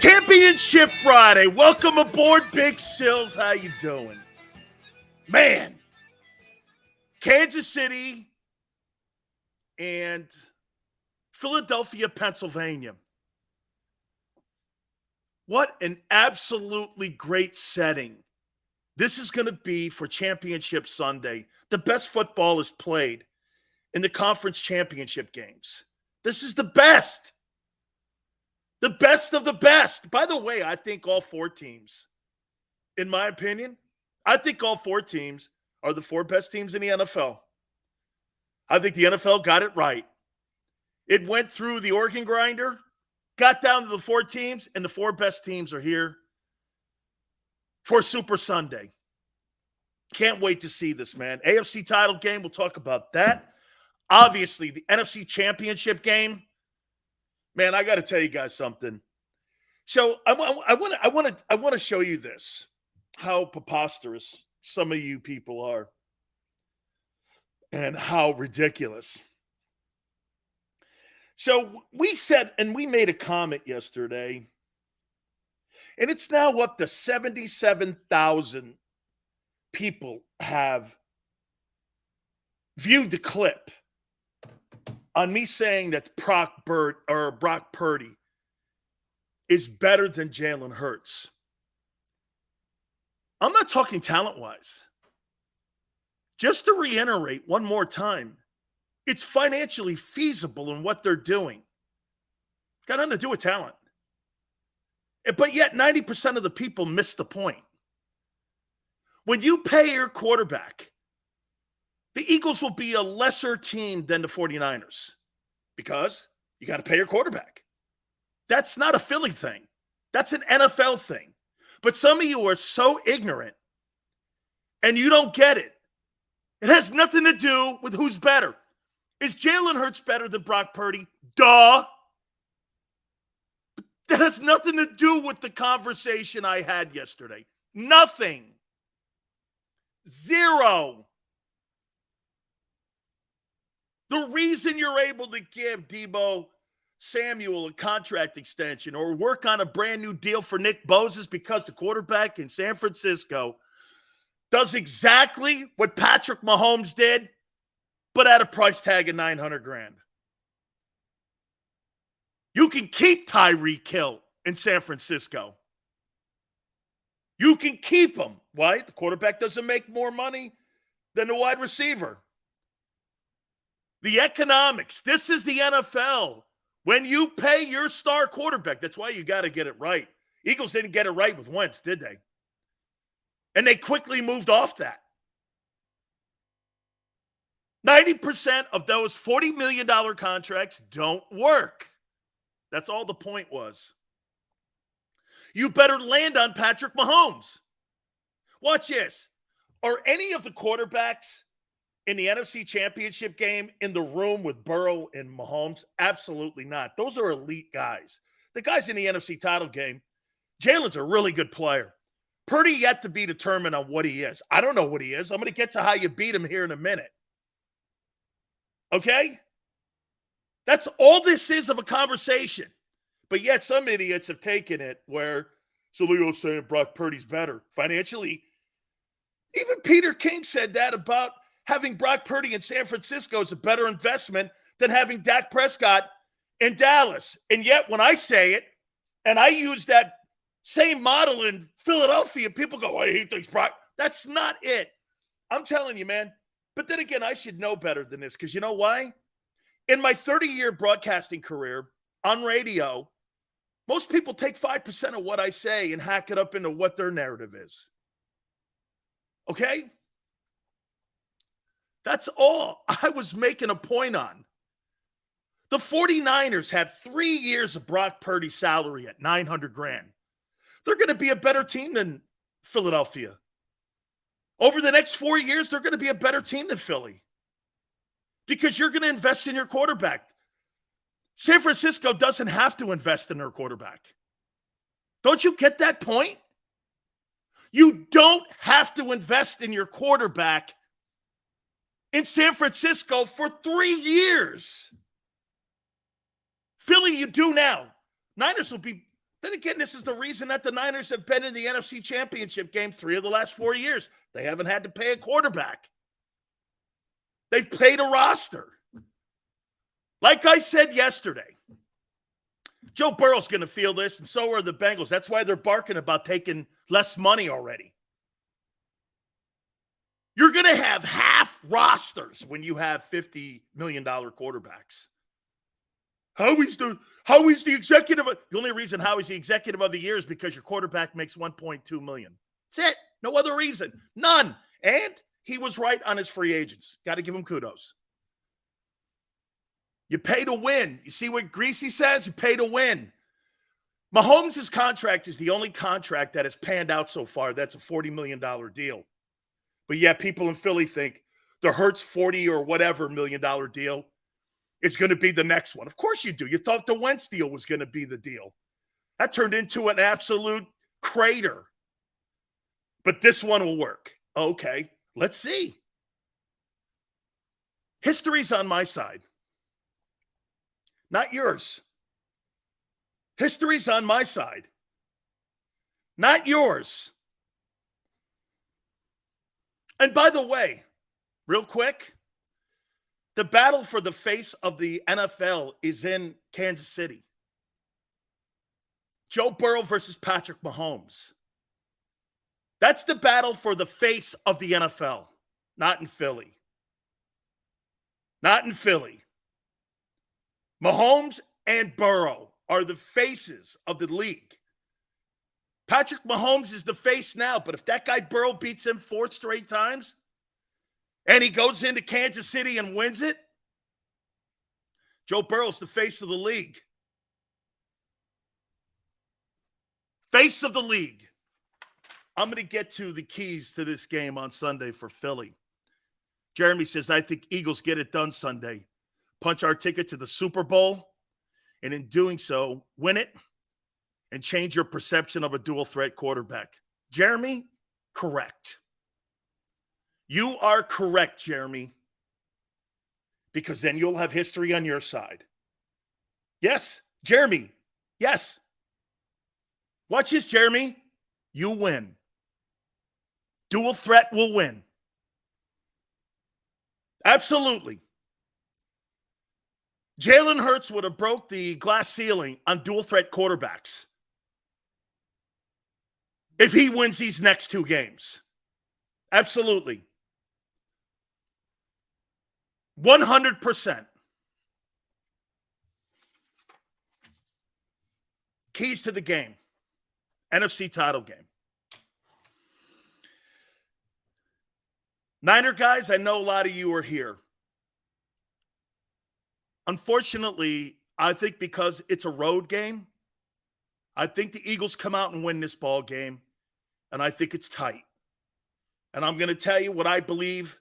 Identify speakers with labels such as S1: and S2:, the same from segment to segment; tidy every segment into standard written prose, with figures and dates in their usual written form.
S1: Championship Friday. Welcome aboard, Big Sills. How you doing? Man, Kansas City and Philadelphia, Pennsylvania. What an absolutely great setting this is going to be for Championship Sunday. The best football is played in the conference championship games. This is the best. The best of the best. By the way, I think all four teams, in my opinion, I think all four teams are the four best teams in the NFL. I think the NFL got it right. It went through the organ grinder, got down to the four teams, and the four best teams are here for Super Sunday. Can't wait to see this, man. AFC title game, we'll talk about that. Obviously, the NFC Championship game. Man, I got to tell you guys something. So I want to show you this, how preposterous some of you people are and how ridiculous. So we said, and we made a comment yesterday, and it's now up to 77,000 people have viewed the clip on me saying that Brock Purdy is better than Jalen Hurts. I'm not talking talent-wise. Just to reiterate one more time, it's financially feasible in what they're doing. It's got nothing to do with talent. But yet 90% of the people miss the point. When you pay your quarterback, the Eagles will be a lesser team than the 49ers because you got to pay your quarterback. That's not a Philly thing. That's an NFL thing. But some of you are so ignorant and you don't get it. It has nothing to do with who's better. Is Jalen Hurts better than Brock Purdy? Duh. That has nothing to do with the conversation I had yesterday. Nothing. Zero. The reason you're able to give Deebo Samuel a contract extension or work on a brand new deal for Nick Bosa is because the quarterback in San Francisco does exactly what Patrick Mahomes did, but at a price tag of $900,000. You can keep Tyreek Hill in San Francisco. You can keep him. Why? The quarterback doesn't make more money than the wide receiver. The economics. This is the NFL. When you pay your star quarterback, that's why you got to get it right. Eagles didn't get it right with Wentz, did they? And they quickly moved off that. 90% of those $40 million contracts don't work. That's all the point was. You better land on Patrick Mahomes. Watch this. Are any of the quarterbacks in the NFC Championship game in the room with Burrow and Mahomes? Absolutely not. Those are elite guys. The guys in the NFC title game, Jalen's a really good player. Purdy yet to be determined on what he is. I don't know what he is. I'm going to get to how you beat him here in a minute. Okay? That's all this is of a conversation. But yet some idiots have taken it where Sileo's saying Brock Purdy's better. Financially, even Peter King said that about having Brock Purdy in San Francisco is a better investment than having Dak Prescott in Dallas. And yet when I say it, and I use that same model in Philadelphia, people go, oh, he thinks Brock. That's not it. I'm telling you, man. But then again, I should know better than this because you know why? In my 30-year broadcasting career on radio, most people take 5% of what I say and hack it up into what their narrative is. Okay? That's all I was making a point on. The 49ers have 3 years of Brock Purdy's salary at $900,000. They're going to be a better team than Philadelphia. Over the next 4 years, they're going to be a better team than Philly because you're going to invest in your quarterback. San Francisco doesn't have to invest in their quarterback. Don't you get that point? You don't have to invest in your quarterback in San Francisco for 3 years. Philly, you do now. Niners will be Then again, this is the reason that the Niners have been in the NFC Championship game 3 of the last 4 years. They haven't had to pay a quarterback. They've paid a roster. Like I said yesterday, Joe Burrow's going to feel this, and so are the Bengals. That's why they're barking about taking less money already. You're going to have half rosters when you have $50 million quarterbacks. Howie's the executive. The only reason Howie's the executive of the year is because your quarterback makes $1.2 million. That's it. No other reason. None. And he was right on his free agents. Got to give him kudos. You pay to win. You see what Greasy says? You pay to win. Mahomes' contract is the only contract that has panned out so far. That's a $40 million deal. But yeah, people in Philly think the Hurts $40 or whatever $1 million deal is going to be the next one. Of course you do. You thought the Wentz deal was going to be the deal. That turned into an absolute crater. But this one will work. Okay, let's see. History's on my side. Not yours. History's on my side. Not yours. And by the way, real quick, the battle for the face of the NFL is in Kansas City. Joe Burrow versus Patrick Mahomes. That's the battle for the face of the NFL, not in Philly. Not in Philly. Mahomes and Burrow are the faces of the league. Patrick Mahomes is the face now, but if that guy Burrow beats him 4 straight times and he goes into Kansas City and wins it, Joe Burrow's the face of the league. Face of the league. I'm going to get to the keys to this game on Sunday for Philly. Jeremy says, I think Eagles get it done Sunday. Punch our ticket to the Super Bowl, and in doing so, win it and change your perception of a dual threat quarterback. Jeremy, correct. You are correct, Jeremy, because then you'll have history on your side. Yes, Jeremy, yes. Watch this, Jeremy. You win. Dual threat will win. Absolutely. Jalen Hurts would have broke the glass ceiling on dual threat quarterbacks if he wins these next 2 games. Absolutely. 100%. Keys to the game. NFC title game. Niner guys, I know a lot of you are here. Unfortunately, I think because it's a road game, I think the Eagles come out and win this ball game, and I think it's tight. And I'm going to tell you what I believe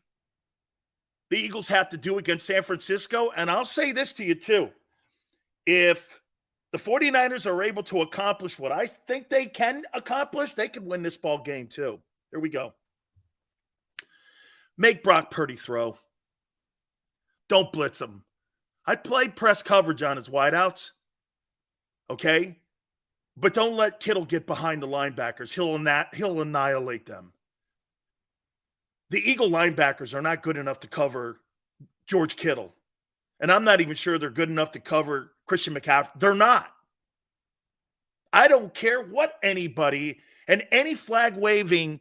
S1: the Eagles have to do against San Francisco, and I'll say this to you too. If the 49ers are able to accomplish what I think they can accomplish, they can win this ball game too. Here we go. Make Brock Purdy throw. Don't blitz him. I played press coverage on his wideouts, okay? But don't let Kittle get behind the linebackers. He'll annihilate them. The Eagle linebackers are not good enough to cover George Kittle. And I'm not even sure they're good enough to cover Christian McCaffrey. They're not. I don't care what anybody and any flag-waving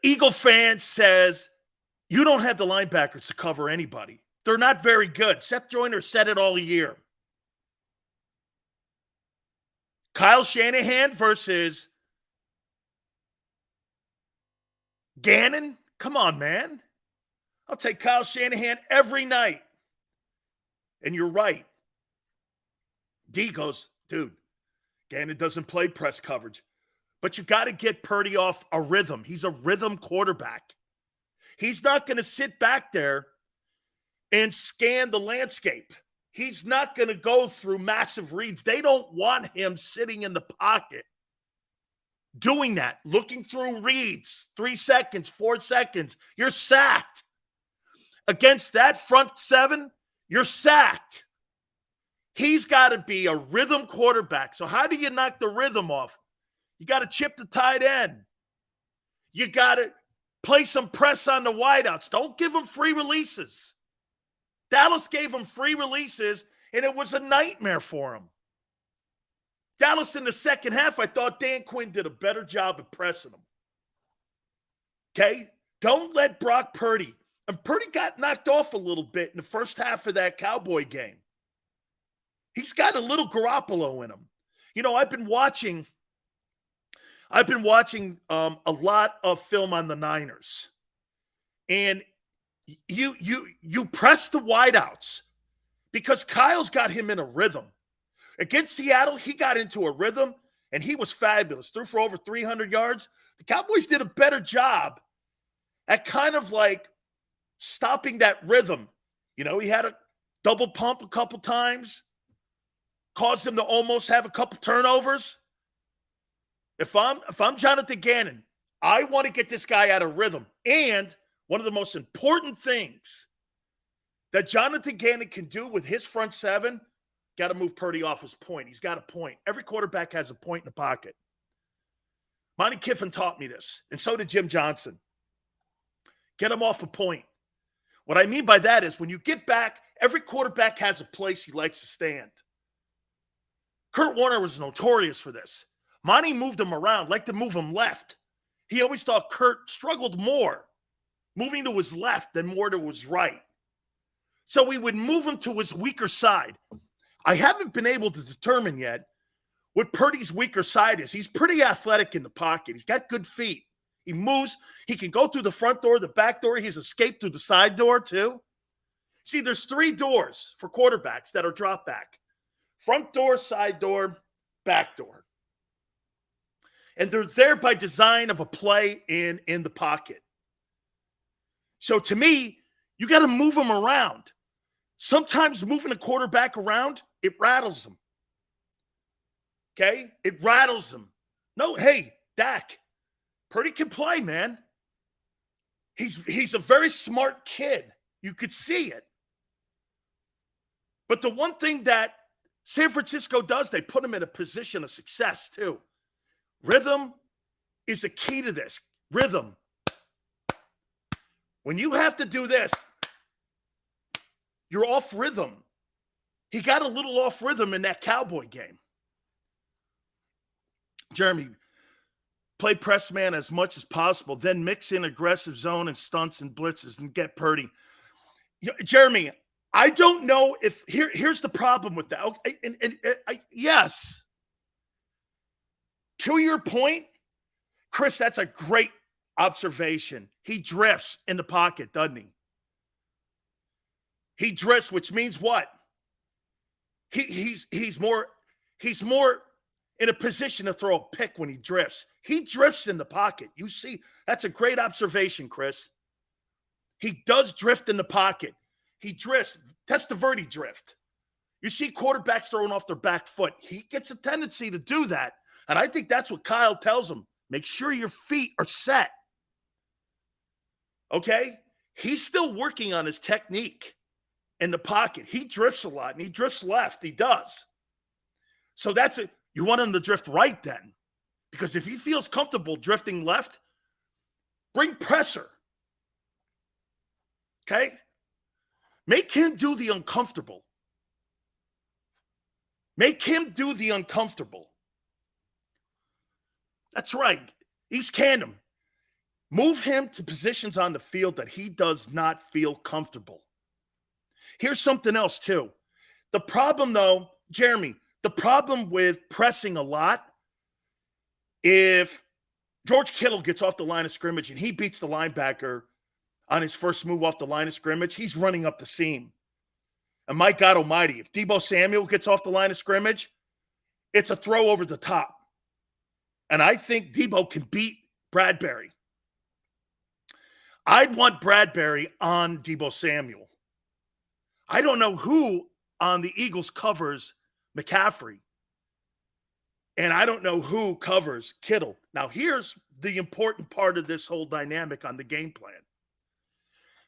S1: Eagle fan says, you don't have the linebackers to cover anybody. They're not very good. Seth Joyner said it all year. Kyle Shanahan versus Gannon? Come on, man. I'll take Kyle Shanahan every night. And you're right. D goes, dude, Gannon doesn't play press coverage. But you got to get Purdy off a rhythm. He's a rhythm quarterback. He's not going to sit back there and scan the landscape. He's not going to go through massive reads. They don't want him sitting in the pocket doing that, looking through reads, 3 seconds, 4 seconds. You're sacked. Against that front 7, you're sacked. He's got to be a rhythm quarterback. So how do you knock the rhythm off? You got to chip the tight end. You got to play some press on the wideouts. Don't give them free releases. Dallas gave them free releases, and it was a nightmare for them. Dallas in the second half, I thought Dan Quinn did a better job of pressing them. Okay? Don't let Brock Purdy. And Purdy got knocked off a little bit in the first half of that Cowboy game. He's got a little Garoppolo in him. You know, I've been watching a lot of film on the Niners. And you press the wideouts because Kyle's got him in a rhythm. Against Seattle, he got into a rhythm, and he was fabulous. Threw for over 300 yards. The Cowboys did a better job at kind of like stopping that rhythm. You know, he had a double pump a couple times, caused him to almost have a couple turnovers. If I'm Jonathan Gannon, I want to get this guy out of rhythm. And one of the most important things that Jonathan Gannon can do with his front seven, got to move Purdy off his point. He's got a point. Every quarterback has a point in the pocket. Monty Kiffin taught me this, and so did Jim Johnson. Get him off a point. What I mean by that is when you get back, every quarterback has a place he likes to stand. Kurt Warner was notorious for this. Monty moved him around, liked to move him left. He always thought Kurt struggled more moving to his left than more to his right. So we would move him to his weaker side. I haven't been able to determine yet what Purdy's weaker side is. He's pretty athletic in the pocket. He's got good feet. He moves. He can go through the front door, the back door. He's escaped through the side door too. See, there's 3 doors for quarterbacks that are drop back. Front door, side door, back door. And they're there by design of a play in the pocket. So to me, you got to move them around. Sometimes moving a quarterback around, it rattles them. Okay? It rattles them. No, hey, Dak, Purdy can play, man. He's a very smart kid. You could see it. But the one thing that San Francisco does, they put him in a position of success too. Rhythm is a key to this. Rhythm. When you have to do this, you're off rhythm. He got a little off rhythm in that Cowboy game. Jeremy, play press man as much as possible, then mix in aggressive zone and stunts and blitzes and get Purdy. Jeremy, I don't know if here's the problem with that. Okay, yes. To your point, Chris, that's a great observation. He drifts in the pocket, doesn't he? He drifts, which means what? He's more in a position to throw a pick when he drifts. He drifts in the pocket. You see, that's a great observation, Chris. He does drift in the pocket. He drifts. That's the Verdi drift. You see quarterbacks throwing off their back foot. He gets a tendency to do that. And I think that's what Kyle tells him. Make sure your feet are set. Okay? He's still working on his technique in the pocket. He drifts a lot, and he drifts left. He does. So that's it. You want him to drift right then. Because if he feels comfortable drifting left, bring pressure. Okay? Make him do the uncomfortable. Make him do the uncomfortable. That's right. East Camden. Move him to positions on the field that he does not feel comfortable. Here's something else, too. The problem, though, Jeremy, the problem with pressing a lot, if George Kittle gets off the line of scrimmage and he beats the linebacker on his first move off the line of scrimmage, he's running up the seam. And my God almighty, if Deebo Samuel gets off the line of scrimmage, it's a throw over the top. And I think Deebo can beat Bradbury. I'd want Bradbury on Deebo Samuel. I don't know who on the Eagles covers McCaffrey. And I don't know who covers Kittle. Now, here's the important part of this whole dynamic on the game plan.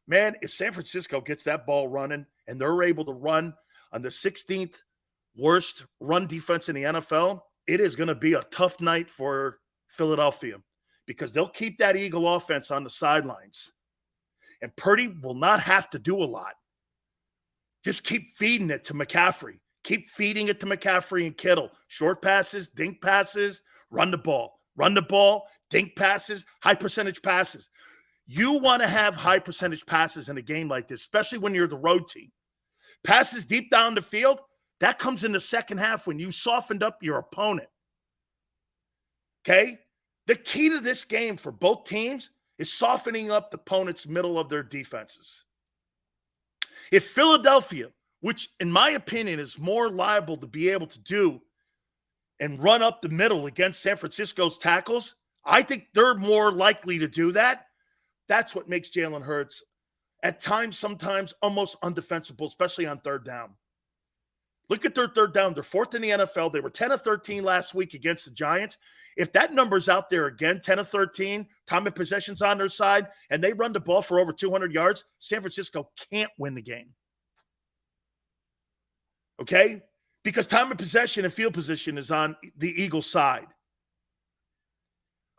S1: Man, if San Francisco gets that ball running and they're able to run on the 16th worst run defense in the NFL, it is going to be a tough night for Philadelphia because they'll keep that Eagle offense on the sidelines. And Purdy will not have to do a lot. Just keep feeding it to McCaffrey. Keep feeding it to McCaffrey and Kittle. Short passes, dink passes, run the ball, dink passes, high percentage passes. You want to have high percentage passes in a game like this, especially when you're the road team. Passes deep down the field, that comes in the second half when you softened up your opponent. Okay? The key to this game for both teams is softening up the opponent's middle of their defenses. If Philadelphia, which in my opinion is more liable to be able to do and run up the middle against San Francisco's tackles, I think they're more likely to do that. That's what makes Jalen Hurts at times, sometimes almost undefensible, especially on third down. Look at their third down. They're fourth in the NFL. They were 10 of 13 last week against the Giants. If that number's out there again, 10 of 13, time of possession's on their side, and they run the ball for over 200 yards, San Francisco can't win the game. Okay? Because time of possession and field position is on the Eagles' side.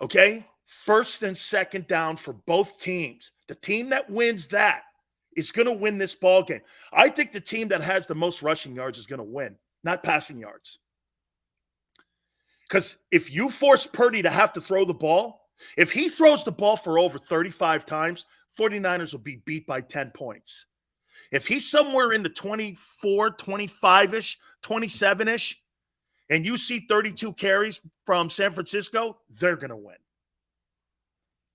S1: Okay? First and second down for both teams. The team that wins that is going to win this ball game. I think the team that has the most rushing yards is going to win, not passing yards. Because if you force Purdy to have to throw the ball, if he throws the ball for over 35 times, 49ers will be beat by 10 points. If he's somewhere in the 24, 25-ish, 27-ish, and you see 32 carries from San Francisco, they're going to win.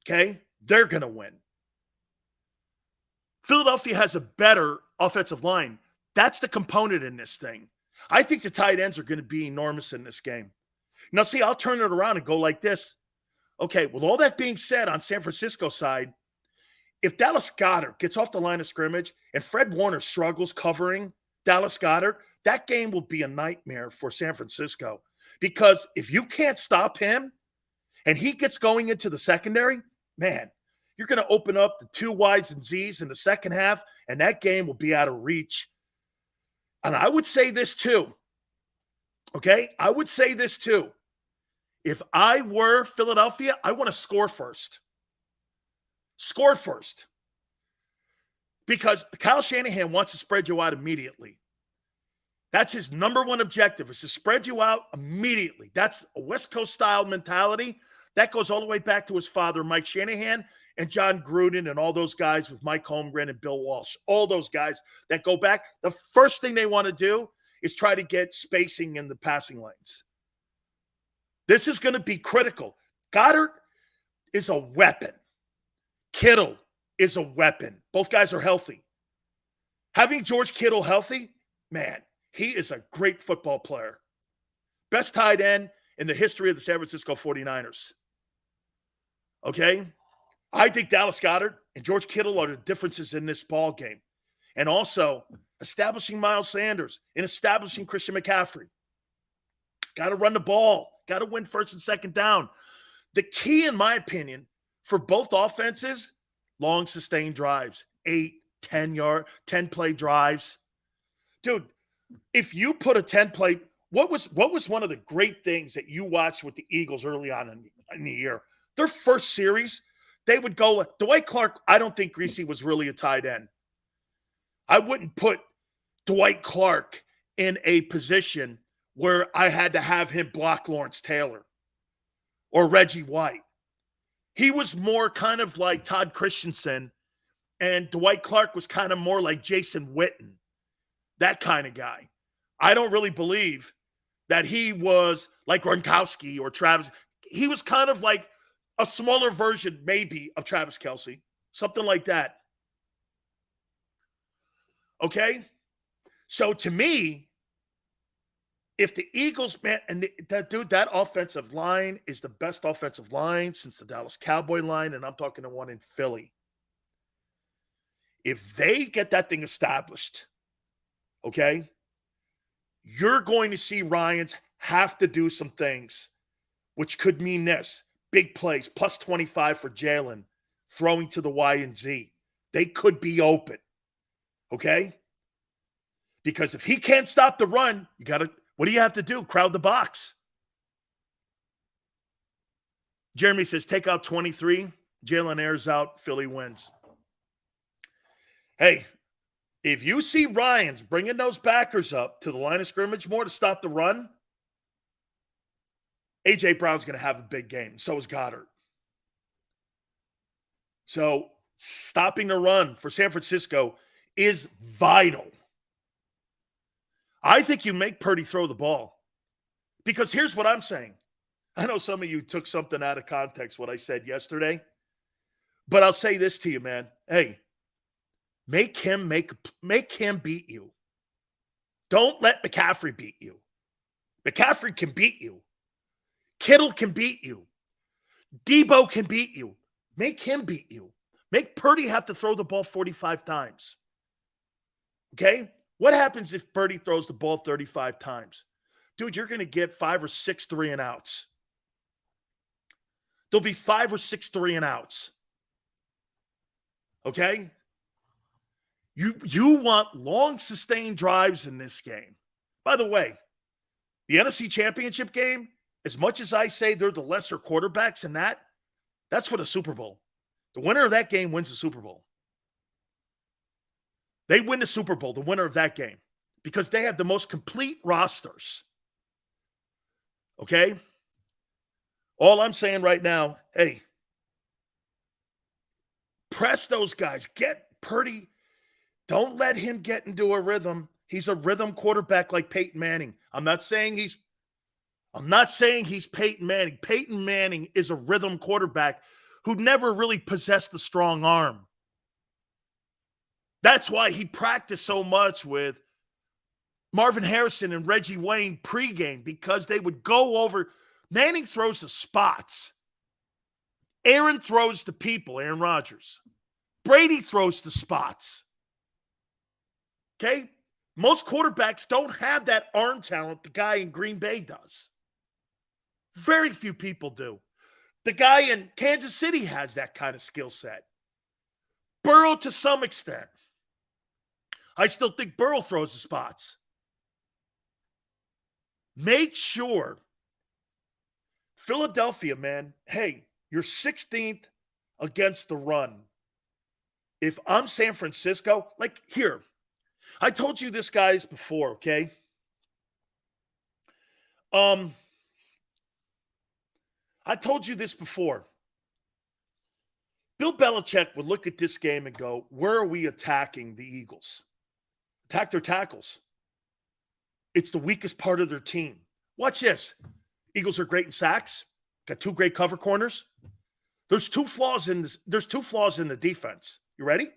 S1: Okay? They're going to win. Philadelphia has a better offensive line. That's the component in this thing. I think the tight ends are going to be enormous in this game. Now, see, I'll turn it around and go like this. Okay, with all that being said on San Francisco's side, if Dallas Goedert gets off the line of scrimmage and Fred Warner struggles covering Dallas Goedert, that game will be a nightmare for San Francisco. Because if you can't stop him and he gets going into the secondary, man, you're going to open up the two Ys and Zs in the second half, and that game will be out of reach. And I would say this too. Okay? I would say this too. If I were Philadelphia, I want to score first. Score first. Because Kyle Shanahan wants to spread you out immediately. That's his number one objective, is to spread you out immediately. That's a West Coast style mentality. That goes all the way back to his father, Mike Shanahan, and John Gruden and all those guys with Mike Holmgren and Bill Walsh. All those guys that go back. The first thing they want to do is try to get spacing in the passing lanes. This is going to be critical. Goddard is a weapon. Kittle is a weapon. Both guys are healthy. Having George Kittle healthy, man, he is a great football player. Best tight end in the history of the San Francisco 49ers. Okay? I think Dallas Goedert and George Kittle are the differences in this ball game. And also establishing Miles Sanders and establishing Christian McCaffrey. Got to run the ball. Got to win first and second down. The key, in my opinion, for both offenses, long sustained drives, 8, 10-play drives. Dude, if you put a 10-play, what was one of the great things that you watched with the Eagles early on in the year? Their first series, they would go, Dwight Clark, I don't think Greasy was really a tight end. I wouldn't put Dwight Clark in a position where I had to have him block Lawrence Taylor or Reggie White. He was more kind of like Todd Christensen, and Dwight Clark was kind of more like Jason Witten, that kind of guy. I don't really believe that he was like Gronkowski or Travis. He was kind of like a smaller version, maybe, of Travis Kelce, something like that. Okay? So to me, if the Eagles, man, and that offensive line is the best offensive line since the Dallas Cowboy line, and I'm talking the one in Philly. If they get that thing established, okay, you're going to see Ryans have to do some things, which could mean this. Big plays, plus 25 for Jalen, throwing to the Y and Z. They could be open, okay? Because if he can't stop the run, what do you have to do? Crowd the box. Jeremy says, take out 23. Jalen airs out. Philly wins. Hey, if you see Ryans bringing those backers up to the line of scrimmage more to stop the run, A.J. Brown's going to have a big game. So is Goddard. So stopping the run for San Francisco is vital. I think you make Purdy throw the ball. Because here's what I'm saying. I know some of you took something out of context what I said yesterday. But I'll say this to you, man. Hey, make him beat you. Don't let McCaffrey beat you. McCaffrey can beat you. Kittle can beat you. Debo can beat you. Make him beat you. Make Purdy have to throw the ball 45 times. Okay? What happens if Purdy throws the ball 35 times? Dude, you're going to get 5 or 6 3-and-outs. There'll be 5 or 6 3-and-outs. Okay? You want long, sustained drives in this game. By the way, the NFC Championship game, as much as I say they're the lesser quarterbacks in that, that's for the Super Bowl. The winner of that game wins the Super Bowl. They win the Super Bowl, the winner of that game, because they have the most complete rosters. Okay? All I'm saying right now, hey, press those guys. Get Purdy. Don't let him get into a rhythm. He's a rhythm quarterback like Peyton Manning. I'm not saying he's Peyton Manning. Peyton Manning is a rhythm quarterback who never really possessed a strong arm. That's why he practiced so much with Marvin Harrison and Reggie Wayne pregame, because they would go over. Manning throws the spots. Aaron throws to people, Aaron Rodgers. Brady throws the spots. Okay? Most quarterbacks don't have that arm talent the guy in Green Bay does. Very few people do. The guy in Kansas City has that kind of skill set. Burrow to some extent. I still think Burrow throws the spots. Make sure, Philadelphia, man, hey, you're 16th against the run. If I'm San Francisco, like here, I told you this, guys, before, okay? I told you this before. Bill Belichick would look at this game and go, where are we attacking the Eagles? Attack their tackles. It's the weakest part of their team. Watch this. Eagles are great in sacks. Got 2 great cover corners. There's 2 flaws in this. There's 2 flaws in the defense. You ready?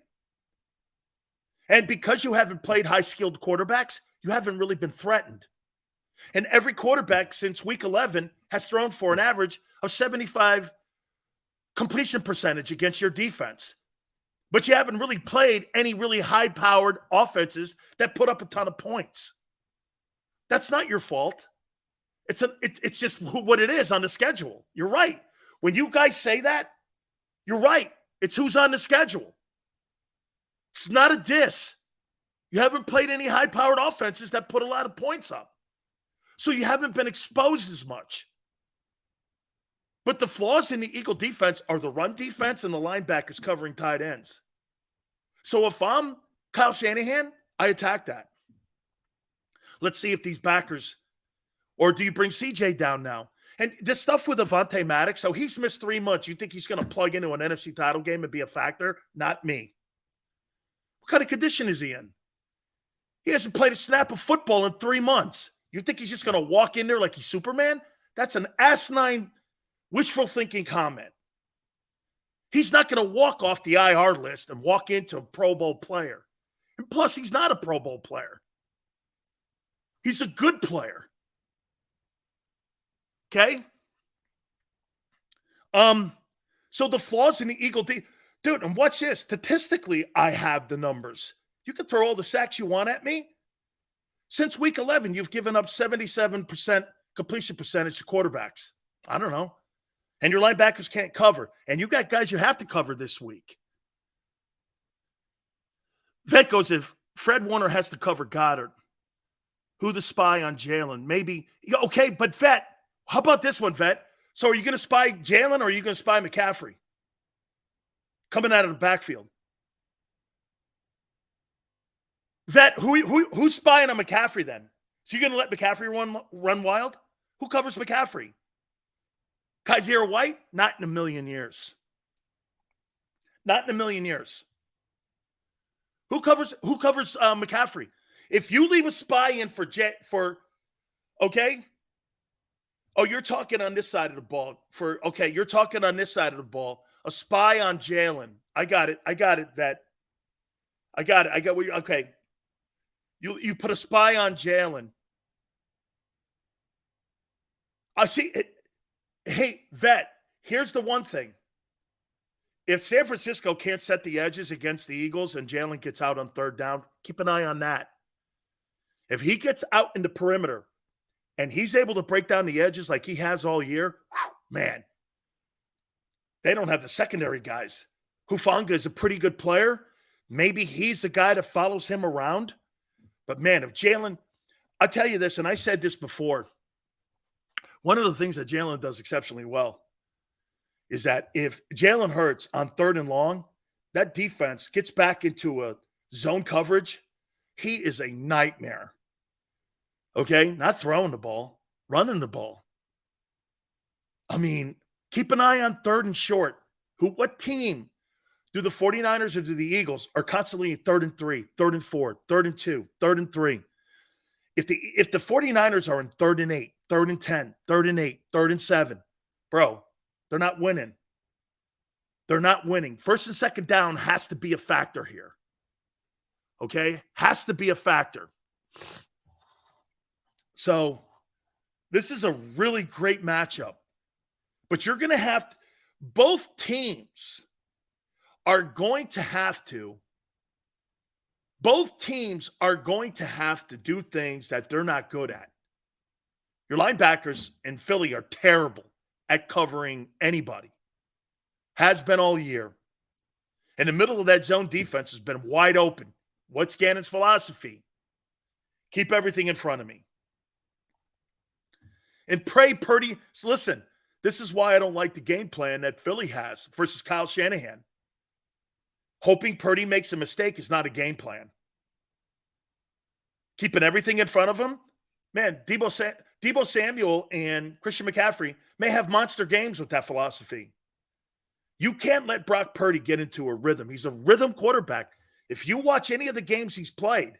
S1: And because you haven't played high-skilled quarterbacks, you haven't really been threatened. And every quarterback since week 11 has thrown for an average of 75 completion percentage against your defense. But you haven't really played any really high-powered offenses that put up a ton of points. That's not your fault. It's just what it is on the schedule. You're right. When you guys say that, you're right. It's who's on the schedule. It's not a diss. You haven't played any high-powered offenses that put a lot of points up. So you haven't been exposed as much. But the flaws in the Eagle defense are the run defense and the linebackers covering tight ends. So if I'm Kyle Shanahan, I attack that. Let's see if these backers, or do you bring CJ down now? And this stuff with Devonta Maddox, so he's missed 3 months. You think he's going to plug into an NFC title game and be a factor? Not me. What kind of condition is he in? He hasn't played a snap of football in 3 months. You think he's just going to walk in there like he's Superman? That's an asinine, wishful thinking comment. He's not going to walk off the IR list and walk into a Pro Bowl player. And plus, he's not a Pro Bowl player. He's a good player. Okay? So the flaws in the Eagle dude, and watch this. Statistically, I have the numbers. You can throw all the sacks you want at me. Since week 11, you've given up 77% completion percentage to quarterbacks. I don't know. And your linebackers can't cover. And you got guys you have to cover this week. Vet goes, if Fred Warner has to cover Goddard. Who the spy on Jalen? Maybe. Okay, but Vet, how about this one, Vet? So are you going to spy Jalen or are you going to spy McCaffrey? Coming out of the backfield. Vet, who's spying on McCaffrey then? So you're going to let McCaffrey run wild? Who covers McCaffrey? Kaiser White? Not in a million years. Not in a million years. Who covers McCaffrey? If you leave a spy in for okay? Oh, you're talking on this side of the ball. You're talking on this side of the ball. A spy on Jalen. I got it, Vet. I got what you're, okay. You put a spy on Jalen. I see it. Hey, Vet, here's the one thing. If San Francisco can't set the edges against the Eagles and Jalen gets out on third down, keep an eye on that. If he gets out in the perimeter and he's able to break down the edges like he has all year, man, they don't have the secondary guys. Hufanga is a pretty good player. Maybe he's the guy that follows him around. But, man, if Jalen – I'll tell you this, and I said this before. One of the things that Jalen does exceptionally well is that if Jalen Hurts on third and long, that defense gets back into a zone coverage, he is a nightmare. Okay? Not throwing the ball, running the ball. I mean, keep an eye on third and short. What team do the 49ers or do the Eagles are constantly 3rd and 3, 3rd and 4, 3rd and 2, 3rd and 3? If the 49ers are in 3rd and 8, 3rd and 10, 3rd and 8, 3rd and 7, bro, they're not winning. They're not winning. First and second down has to be a factor here. Okay? Has to be a factor. So this is a really great matchup. But you're going to have to, both teams are going to have to do things that they're not good at. Your linebackers in Philly are terrible at covering anybody. Has been all year. In the middle of that zone defense has been wide open. What's Gannon's philosophy? Keep everything in front of me. And pray Purdy. So listen, this is why I don't like the game plan that Philly has versus Kyle Shanahan. Hoping Purdy makes a mistake is not a game plan. Keeping everything in front of him, man, Deebo Samuel and Christian McCaffrey may have monster games with that philosophy. You can't let Brock Purdy get into a rhythm. He's a rhythm quarterback. If you watch any of the games he's played,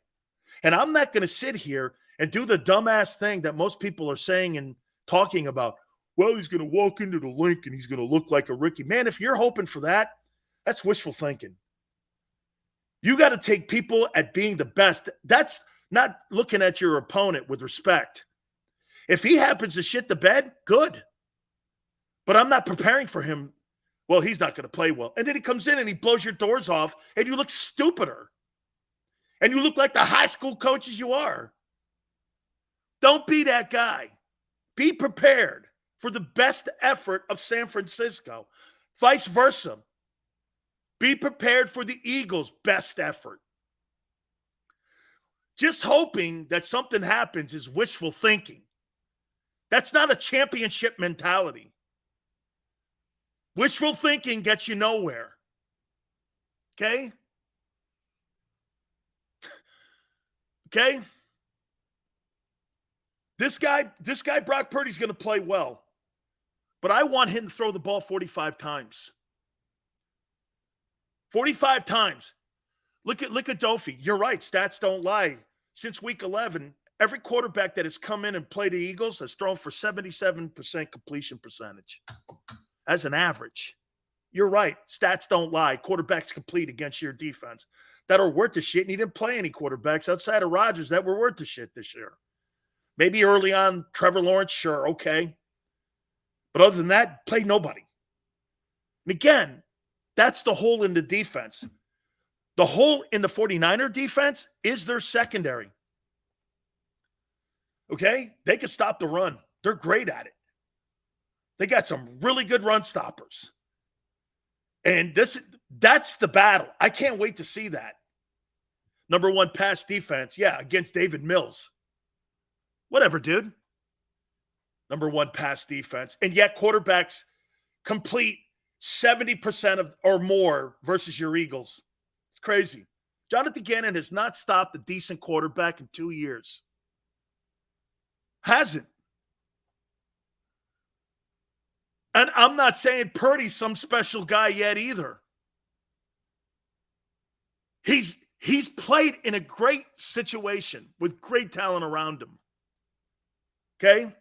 S1: and I'm not going to sit here and do the dumbass thing that most people are saying and talking about, well, he's going to walk into the link and he's going to look like a rookie. Man, if you're hoping for that, that's wishful thinking. You got to take people at being the best. That's not looking at your opponent with respect. If he happens to shit the bed, good. But I'm not preparing for him. Well, he's not going to play well. And then he comes in and he blows your doors off and you look stupider. And you look like the high school coaches you are. Don't be that guy. Be prepared for the best effort of San Francisco. Vice versa. Be prepared for the Eagles' best effort. Just hoping that something happens is wishful thinking. That's not a championship mentality. Wishful thinking gets you nowhere. Okay? Okay? This guy, Brock Purdy's going to play well. But I want him to throw the ball 45 times. 45 times. Look at Dofi. You're right. Stats don't lie. Since week 11, every quarterback that has come in and played the Eagles has thrown for 77% completion percentage. As an average. You're right. Stats don't lie. Quarterbacks complete against your defense that are worth the shit. And he didn't play any quarterbacks outside of Rodgers that were worth the shit this year. Maybe early on, Trevor Lawrence, sure, okay. But other than that, played nobody. And again, that's the hole in the defense. The hole in the 49er defense is their secondary. Okay? They can stop the run. They're great at it. They got some really good run stoppers. And that's the battle. I can't wait to see that. Number one pass defense. Yeah, against David Mills. Whatever, dude. Number one pass defense. And yet quarterbacks complete 70% of or more versus your Eagles. It's crazy. Jonathan Gannon has not stopped a decent quarterback in 2 years. Hasn't. And I'm not saying Purdy's some special guy yet either. He's played in a great situation with great talent around him. Okay?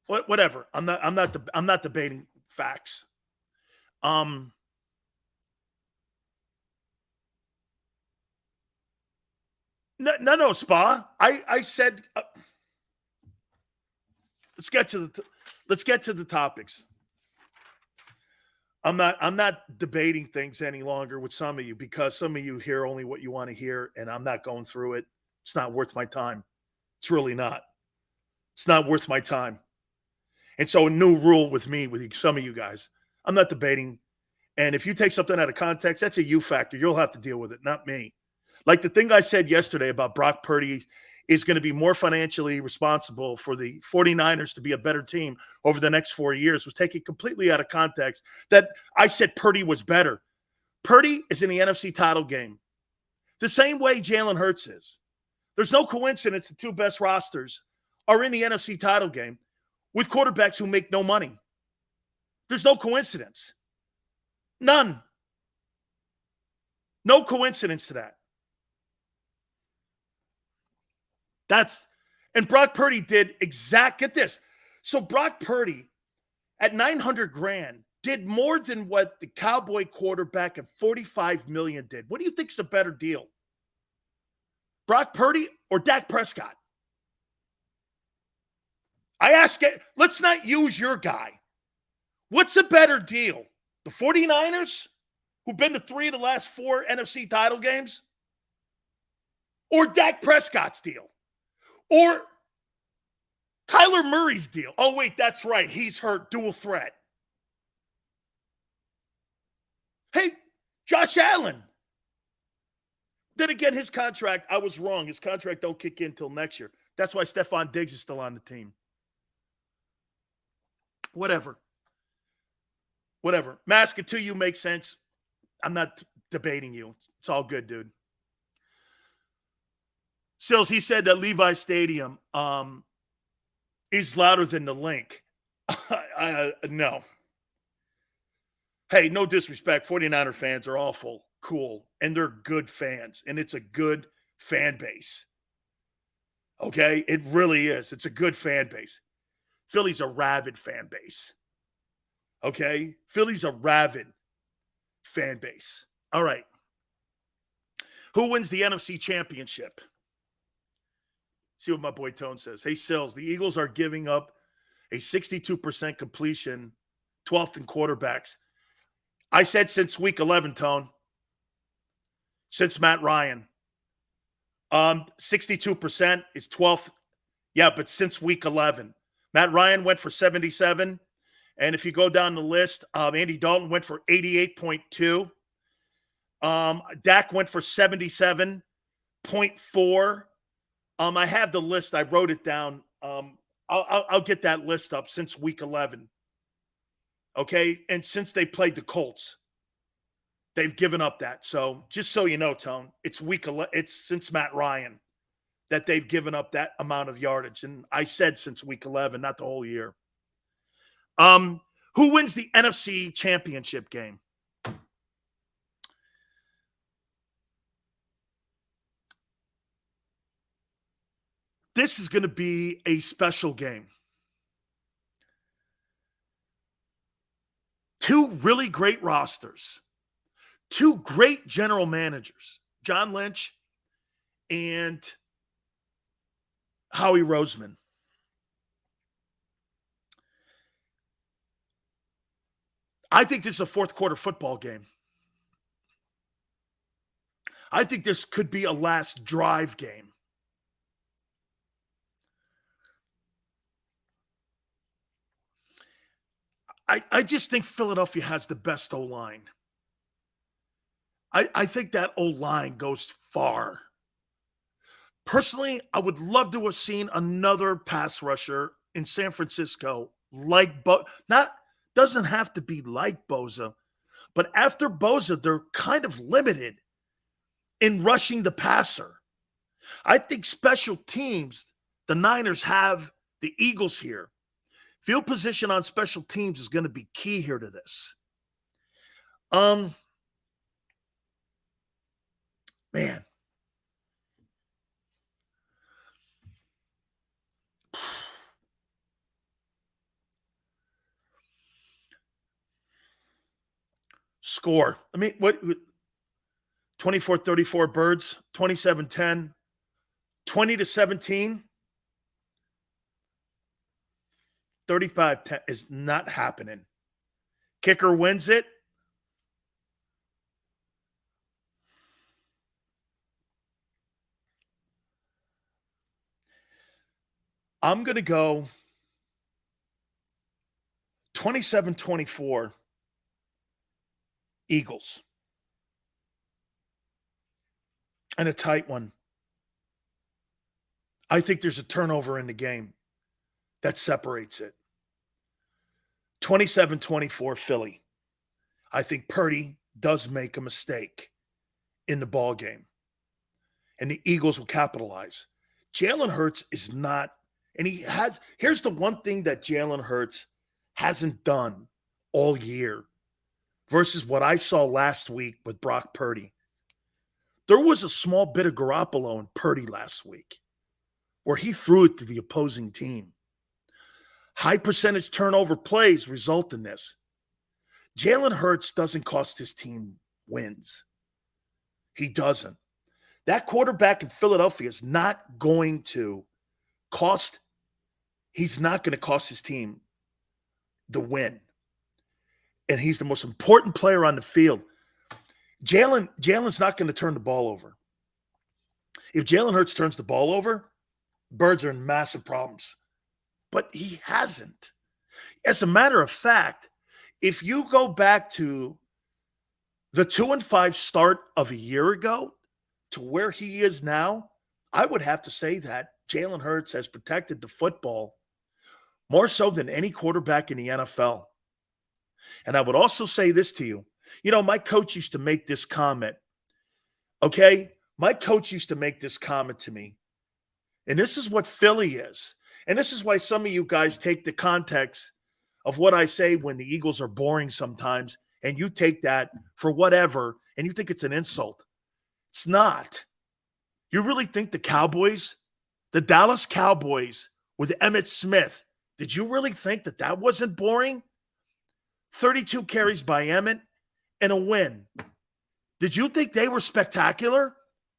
S1: Whatever. I'm not debating facts. No, Spa. I said let's get to the topics. I'm not debating things any longer with some of you because some of you hear only what you want to hear, and I'm not going through it. It's not worth my time. It's really not. It's not worth my time. And so a new rule with me, with some of you guys, I'm not debating. And if you take something out of context, that's a you factor. You'll have to deal with it, not me. Like the thing I said yesterday about Brock Purdy is going to be more financially responsible for the 49ers to be a better team over the next 4 years was taken completely out of context. That I said Purdy was better. Purdy is in the NFC title game. The same way Jalen Hurts is. There's no coincidence the two best rosters are in the NFC title game with quarterbacks who make no money. There's no coincidence. None. No coincidence to that. And Brock Purdy did get this. So Brock Purdy at $900,000 did more than what the Cowboy quarterback at $45 million did. What do you think is a better deal? Brock Purdy or Dak Prescott? I ask it, let's not use your guy. What's a better deal? The 49ers, who've been to 3 of the last 4 NFC title games? Or Dak Prescott's deal? Or Kyler Murray's deal? Oh, wait, that's right. He's hurt. Dual threat. Hey, Josh Allen. Then again, his contract, I was wrong. His contract don't kick in until next year. That's why Stephon Diggs is still on the team. Whatever. Mask it to you makes sense. I'm not debating you. It's all good, dude. Sills, he said that Levi Stadium is louder than the Link. No. Hey, no disrespect. 49er fans are awful, cool, and they're good fans, and it's a good fan base. Okay? It really is. It's a good fan base. Philly's a rabid fan base. Okay? Philly's a rabid fan base. All right. Who wins the NFC Championship? See what my boy Tone says. Hey, Sills, the Eagles are giving up a 62% completion, 12th in quarterbacks. I said since week 11, Tone. Since Matt Ryan. 62% is 12th. Yeah, but since week 11. Matt Ryan went for 77. And if you go down the list, Andy Dalton went for 88.2. Dak went for 77.4. I have the list. I wrote it down. I'll get that list up since week 11. Okay? And since they played the Colts, they've given up that. So just so you know, Tone, it's it's since Matt Ryan that they've given up that amount of yardage. And I said since week 11, not the whole year. Who wins the NFC Championship game? This is going to be a special game. Two really great rosters. Two great general managers, John Lynch and Howie Roseman. I think this is a fourth quarter football game. I think this could be a last drive game. I just think Philadelphia has the best O-line. I think that O-line goes far. Personally, I would love to have seen another pass rusher in San Francisco like not doesn't have to be like Bosa, but after Bosa, they're kind of limited in rushing the passer. I think special teams, the Niners have the Eagles here. Field position on special teams is going to be key here to this. Man. Score. I mean, what 24-34 Birds, 27-10, 20-17, 35-10 is not happening. Kicker wins it. I'm going to go 27-24 Eagles. And a tight one. I think there's a turnover in the game that separates it. 27-24 Philly. I think Purdy does make a mistake in the ball game. And the Eagles will capitalize. Jalen Hurts is not, and here's the one thing that Jalen Hurts hasn't done all year versus what I saw last week with Brock Purdy. There was a small bit of Garoppolo and Purdy last week where he threw it to the opposing team. High percentage turnover plays result in this. Jalen Hurts doesn't cost his team wins. He doesn't. That quarterback in Philadelphia is not going to cost his team the win. And he's the most important player on the field. Jalen's not going to turn the ball over. If Jalen Hurts turns the ball over, Birds are in massive problems. But he hasn't. As a matter of fact, if you go back to the 2-5 start of a year ago to where he is now, I would have to say that Jalen Hurts has protected the football more so than any quarterback in the NFL. And I would also say this to you. You know, my coach used to make this comment. Okay? My coach used to make this comment to me. And this is what Philly is. And this is why some of you guys take the context of what I say when the Eagles are boring sometimes, and you take that for whatever, and you think it's an insult. It's not. You really think the Cowboys, the Dallas Cowboys with Emmitt Smith, did you really think that that wasn't boring? 32 carries by Emmitt and a win. Did you think they were spectacular?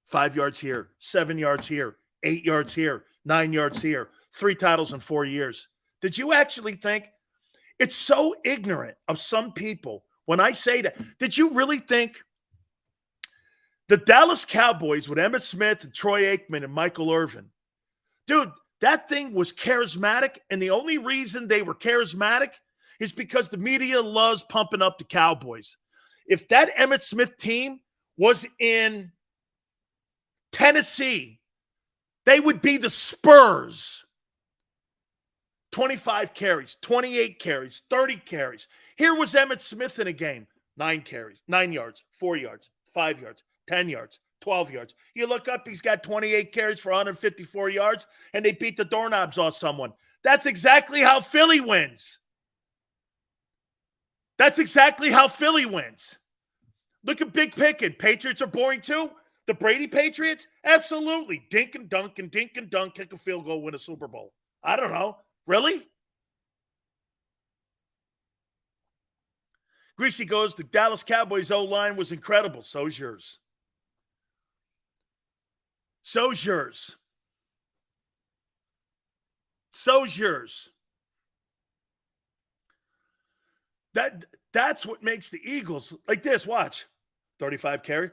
S1: 5 yards here, 7 yards here, 8 yards here, 9 yards here, 3 titles in 4 years. Did you actually think? It's so ignorant of some people when I say that. Did you really think the Dallas Cowboys with Emmitt Smith and Troy Aikman and Michael Irvin? Dude, that thing was charismatic, and the only reason they were charismatic is because the media loves pumping up the Cowboys. If that Emmitt Smith team was in Tennessee, they would be the Spurs. 25 carries, 28 carries, 30 carries. Here was Emmitt Smith in a game. 9 carries, 9 yards, 4 yards, 5 yards, 10 yards, 12 yards. You look up, he's got 28 carries for 154 yards, and they beat the doorknobs off someone. That's exactly how Philly wins. That's exactly how Philly wins. Look at Big Pickett. Patriots are boring too. The Brady Patriots? Absolutely. Dink and dunk, kick a field goal, win a Super Bowl. I don't know. Really? Greasy goes, the Dallas Cowboys O-line was incredible. So's yours. So's yours. So's yours. That's what makes the Eagles like this. Watch. 35 carry.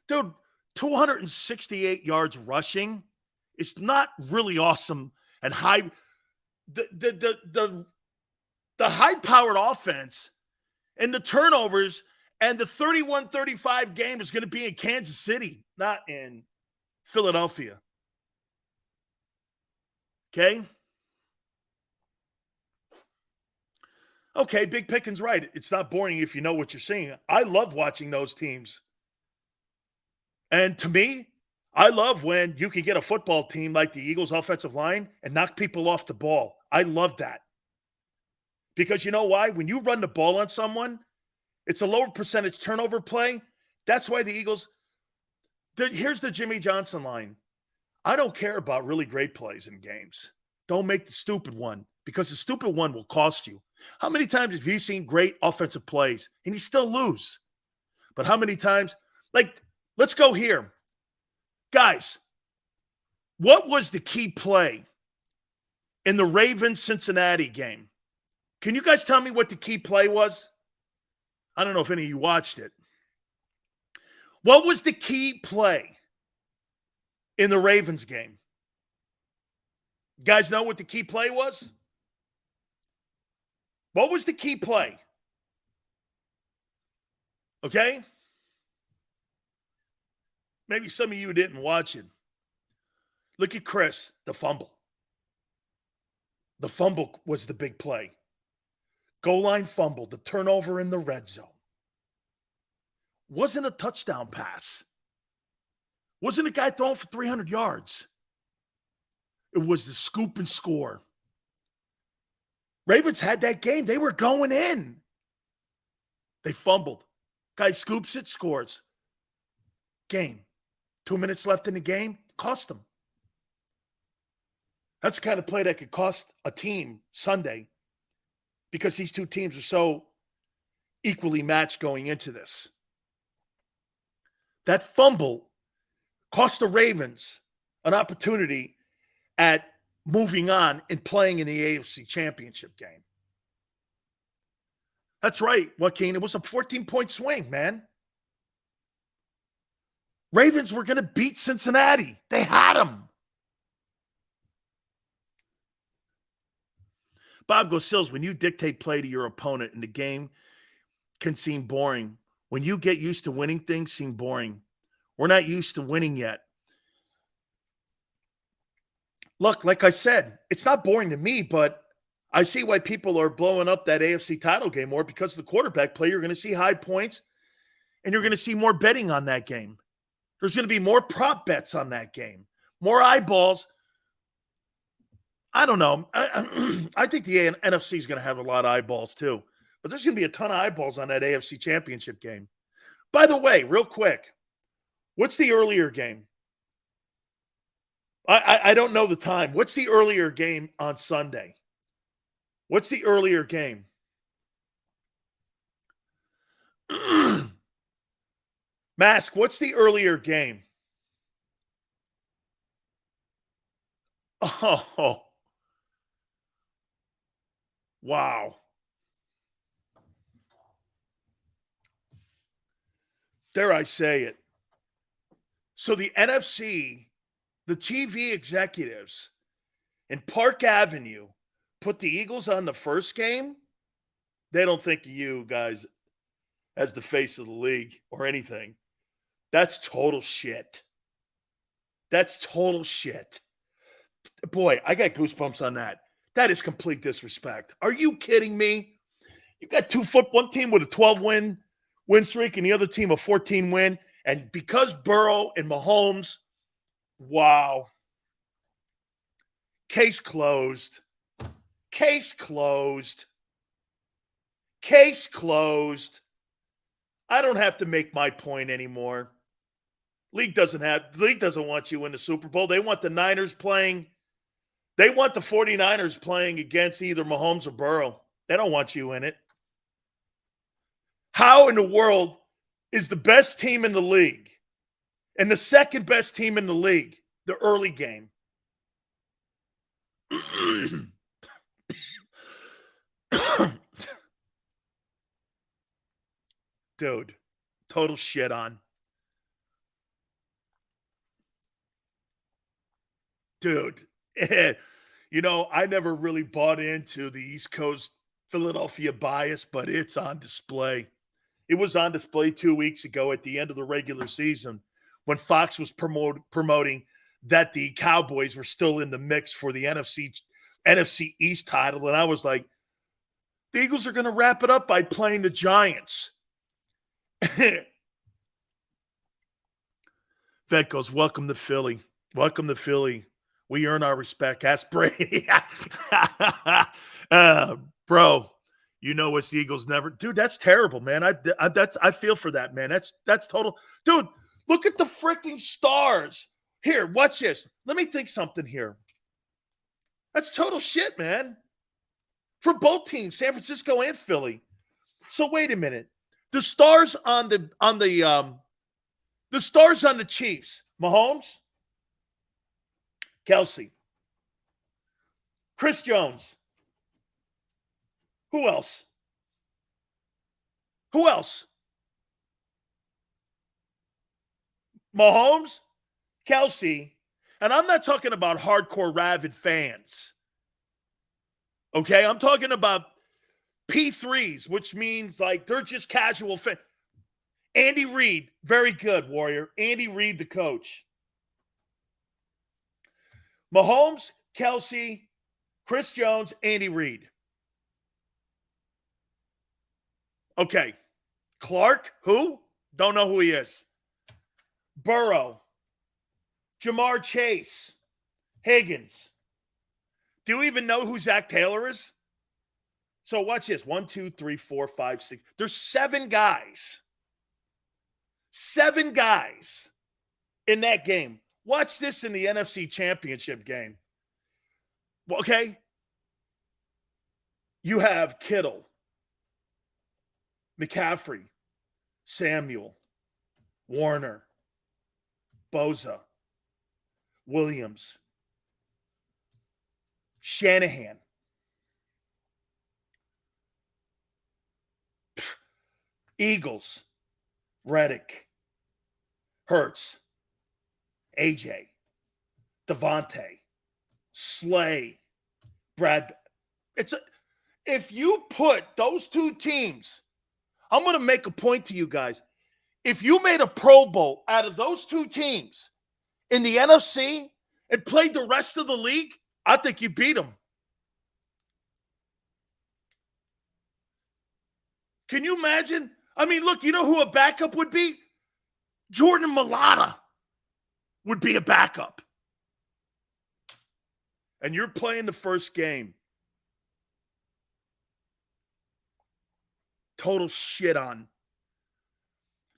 S1: Dude, 268 yards rushing. It's not really awesome and high. The high-powered offense and the turnovers And the 31-35 game is going to be in Kansas City, not in Philadelphia. Okay? Okay, Big Pickin's right. It's not boring if you know what you're seeing. I love watching those teams. And to me, I love when you can get a football team like the Eagles offensive line and knock people off the ball. I love that. Because you know why? When you run the ball on someone, it's a lower percentage turnover play. That's why the Eagles here's the Jimmy Johnson line. I don't care about really great plays in games. Don't make the stupid one because the stupid one will cost you. How many times have you seen great offensive plays and you still lose? But how many times, like, let's go here. Guys, what was the key play in the Ravens-Cincinnati game? Can you guys tell me what the key play was? I don't know if any of you watched it. What was the key play in the Ravens game? You guys know what the key play was? What was the key play? Okay? Maybe some of you didn't watch it. Look at Chris, the fumble. The fumble was the big play. Goal line fumble, the turnover in the red zone. Wasn't a touchdown pass. Wasn't a guy throwing for 300 yards. It was the scoop and score. Ravens had that game. They were going in. They fumbled. Guy scoops it, scores. Game. 2 minutes left in the game, cost them. That's the kind of play that could cost a team Sunday because these two teams are so equally matched going into this. That fumble cost the Ravens an opportunity at moving on and playing in the NFC Championship game. That's right, Joaquin. It was a 14-point swing, man. Ravens were going to beat Cincinnati. They had them. Bob goes, Sills, when you dictate play to your opponent and the game can seem boring, when you get used to winning, things seem boring. We're not used to winning yet. Look, like I said, it's not boring to me, but I see why people are blowing up that AFC title game more because of the quarterback play. You're going to see high points, and you're going to see more betting on that game. There's going to be more prop bets on that game, more eyeballs. I don't know. I think the NFC is going to have a lot of eyeballs too, but there's going to be a ton of eyeballs on that AFC Championship game. By the way, real quick, what's the earlier game? I don't know the time. What's the earlier game on Sunday? What's the earlier game? Mask, what's the earlier game? Oh, wow. Dare I say it? So the NFC, the TV executives in Park Avenue put the Eagles on the first game. They don't think of you guys as the face of the league or anything. That's total shit. That's total shit. Boy, I got goosebumps on that. That is complete disrespect. Are you kidding me? You got one team with a 12-win streak and the other team a 14-win. And because Burrow and Mahomes, wow. Case closed. Case closed. Case closed. I don't have to make my point anymore. League doesn't want you in the Super Bowl. They want the Niners playing. They want the 49ers playing against either Mahomes or Burrow. They don't want you in it. How in the world is the best team in the league and the second best team in the league the early game? Dude, total shit on. Dude, I never really bought into the East Coast Philadelphia bias, but it's on display. It was on display 2 weeks ago at the end of the regular season when Fox was promoting that the Cowboys were still in the mix for the NFC East title. And I was like, the Eagles are going to wrap it up by playing the Giants. Vet goes, welcome to Philly. Welcome to Philly. We earn our respect. Ask Brady. Bro, you know us Eagles never. Dude, that's terrible, man. I feel for that, man. That's total. Dude, look at the freaking stars. Here, watch this. Let me think something here. That's total shit, man. For both teams, San Francisco and Philly. So wait a minute. The stars on the stars on the Chiefs. Mahomes, Kelsey, Chris Jones. Who else? Who else? Mahomes, Kelsey, and I'm not talking about hardcore rabid fans. Okay, I'm talking about P3s, which means like they're just casual fans. Andy Reid, very good, Warrior. Andy Reid, the coach. Mahomes, Kelsey, Chris Jones, Andy Reid. Okay. Clark, who? Don't know who he is. Burrow, Jamar Chase, Higgins. Do you even know who Zach Taylor is? So watch this. 1, 2, 3, 4, 5, 6. There's 7 guys. 7 guys in that game. Watch this in the NFC Championship game. Okay? You have Kittle, McCaffrey, Samuel, Warner, Boza, Williams, Shanahan, Eagles, Reddick, Hurts, AJ, Devonta, Slay, Brad. If you put those 2 teams, I'm going to make a point to you guys. If you made a Pro Bowl out of those 2 teams in the NFC and played the rest of the league, I think you beat them. Can you imagine? I mean, look, you know who a backup would be? Jordan Mailata would be a backup. And you're playing the first game. Total shit on.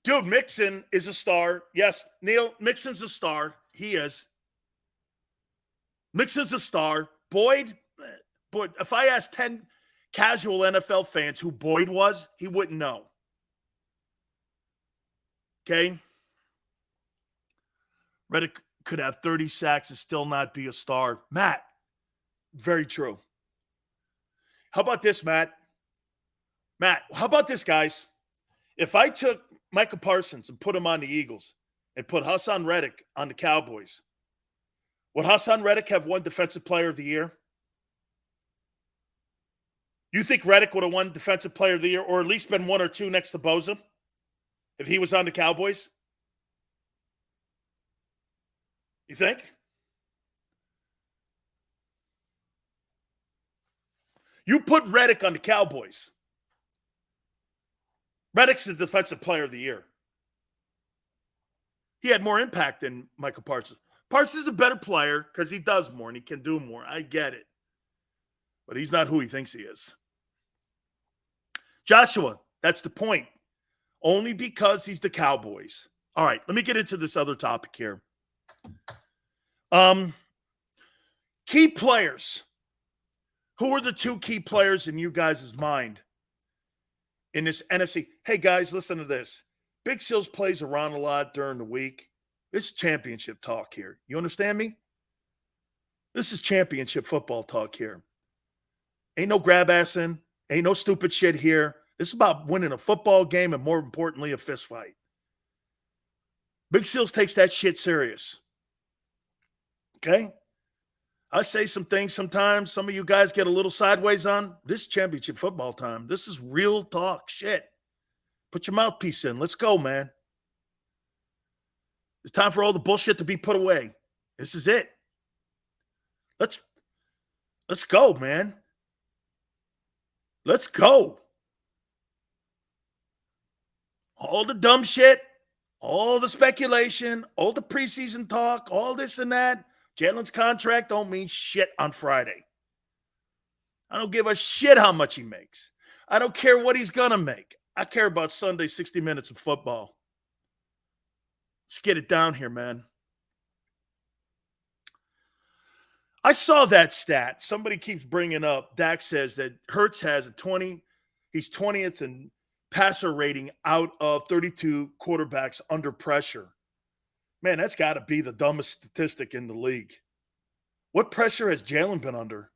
S1: Dude, Mixon is a star. Yes, Neil, Mixon's a star. He is. Mixon's a star. Boyd, if I asked 10 casual NFL fans who Boyd was, he wouldn't know. Okay? Reddick could have 30 sacks and still not be a star. Matt, very true. How about this, Matt? Matt, how about this, guys? If I took Micah Parsons and put him on the Eagles and put Hassan Reddick on the Cowboys, would Hassan Reddick have won Defensive Player of the Year? You think Reddick would have won Defensive Player of the Year or at least been 1 or 2 next to Bosa if he was on the Cowboys? You think? You put Reddick on the Cowboys. Reddick's the Defensive Player of the Year. He had more impact than Michael Parsons. Parsons is a better player because he does more and he can do more. I get it. But he's not who he thinks he is. Joshua, that's the point. Only because he's the Cowboys. All right, let me get into this other topic here. Key players. Who are the 2 key players in you guys' mind in this NFC? Hey, guys, listen to this. Big Sills plays around a lot during the week. This is championship talk here. You understand me? This is championship football talk here. Ain't no grab-assing. Ain't no stupid shit here. This is about winning a football game and, more importantly, a fist fight. Big Sills takes that shit serious. Okay? I say some things sometimes. Some of you guys get a little sideways on. This is championship football time. This is real talk shit. Put your mouthpiece in. Let's go, man. It's time for all the bullshit to be put away. This is it. Let's go, man. Let's go. All the dumb shit, all the speculation, all the preseason talk, all this and that. Jalen's contract don't mean shit on Friday. I don't give a shit how much he makes. I don't care what he's going to make. I care about Sunday 60 minutes of football. Let's get it down here, man. I saw that stat. Somebody keeps bringing up. Dak says that Hurts has a 20. He's 20th in passer rating out of 32 quarterbacks under pressure. Man, that's got to be the dumbest statistic in the league. What pressure has Jalen been under?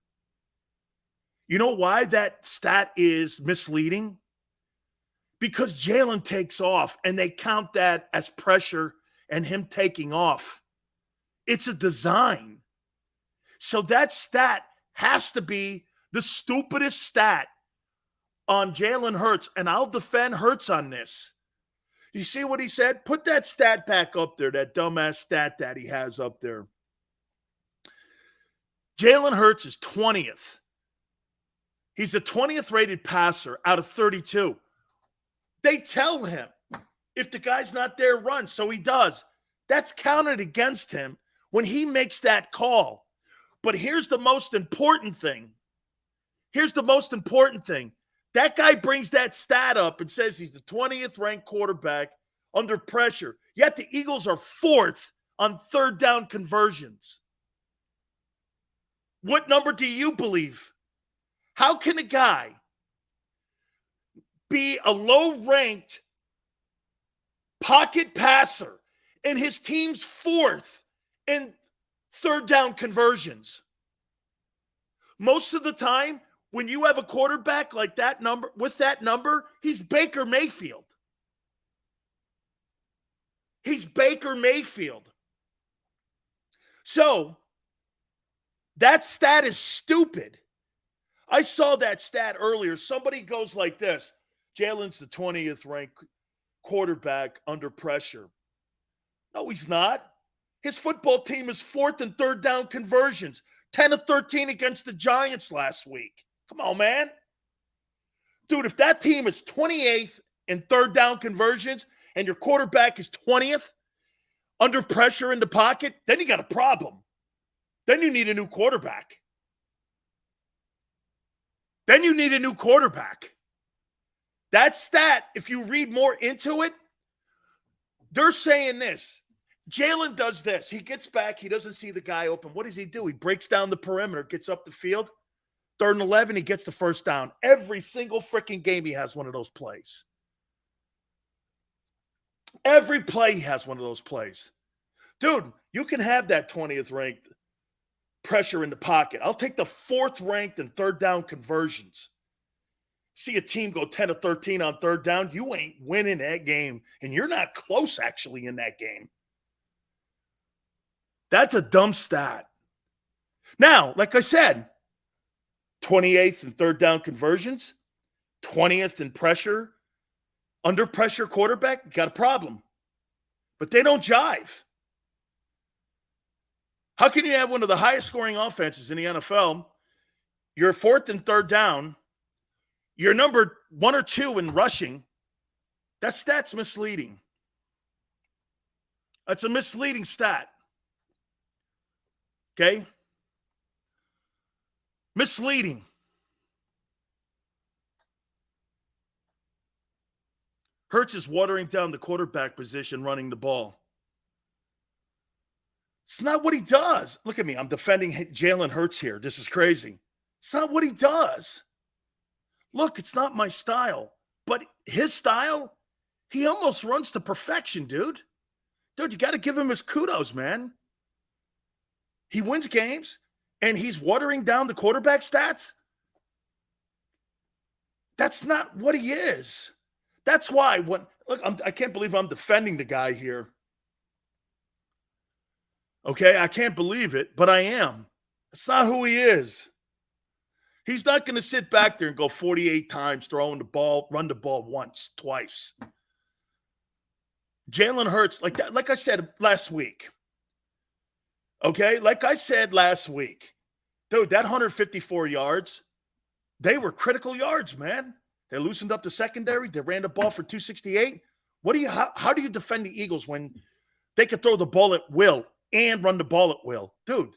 S1: You know why that stat is misleading? Because Jalen takes off, and they count that as pressure and him taking off. It's a design. So that stat has to be the stupidest stat on Jalen Hurts, and I'll defend Hurts on this. You see what he said? Put that stat back up there, that dumbass stat that he has up there. Jalen Hurts is 20th. He's the 20th rated passer out of 32. They tell him, if the guy's not there, run. So he does. That's counted against him when he makes that call. But here's the most important thing. That guy brings that stat up and says he's the 20th ranked quarterback under pressure. Yet the Eagles are 4th on third down conversions. What number do you believe? How can a guy be a low-ranked pocket passer and his team's 4th in third down conversions? Most of the time, when you have a quarterback like that number, with that number, he's Baker Mayfield. So, that stat is stupid. I saw that stat earlier. Somebody goes like this. Jalen's the 20th ranked quarterback under pressure. No, he's not. His football team is 4th in third down conversions. 10 of 13 against the Giants last week. Come on, man. Dude, if that team is 28th in third down conversions and your quarterback is 20th under pressure in the pocket, then you got a problem. Then you need a new quarterback. That stat, if you read more into it, they're saying this. Jalen does this. He gets back. He doesn't see the guy open. What does he do? He breaks down the perimeter, gets up the field. 3rd and 11, he gets the first down. Every single freaking game he has one of those plays. Every play he has one of those plays. Dude, you can have that 20th ranked pressure in the pocket. I'll take the 4th ranked in third down conversions. See a team go 10 of 13 on third down, you ain't winning that game, and you're not close actually in that game. That's a dumb stat. Now, like I said, 28th in third down conversions, 20th in pressure, under pressure quarterback, got a problem. But they don't jive. How can you have one of the highest scoring offenses in the NFL? You're 4th and third down. You're number 1 or 2 in rushing. That stat's misleading. That's a misleading stat. Okay? Misleading. Hurts is watering down the quarterback position running the ball. It's not what he does. Look at me. I'm defending Jalen Hurts here. This is crazy. It's not what he does. Look, it's not my style. But his style, he almost runs to perfection, dude. Dude, you got to give him his kudos, man. He wins games, and he's watering down the quarterback stats. That's not what he is. That's why I can't believe I'm defending the guy here. Okay, I can't believe it, but I am. That's not who he is. He's not going to sit back there and go 48 times throwing the ball, run the ball once, twice. Jalen Hurts, like that, like I said last week. Okay? Like I said last week. Dude, that 154 yards, they were critical yards, man. They loosened up the secondary. They ran the ball for 268. How do you defend the Eagles when they can throw the ball at will and run the ball at will? Dude,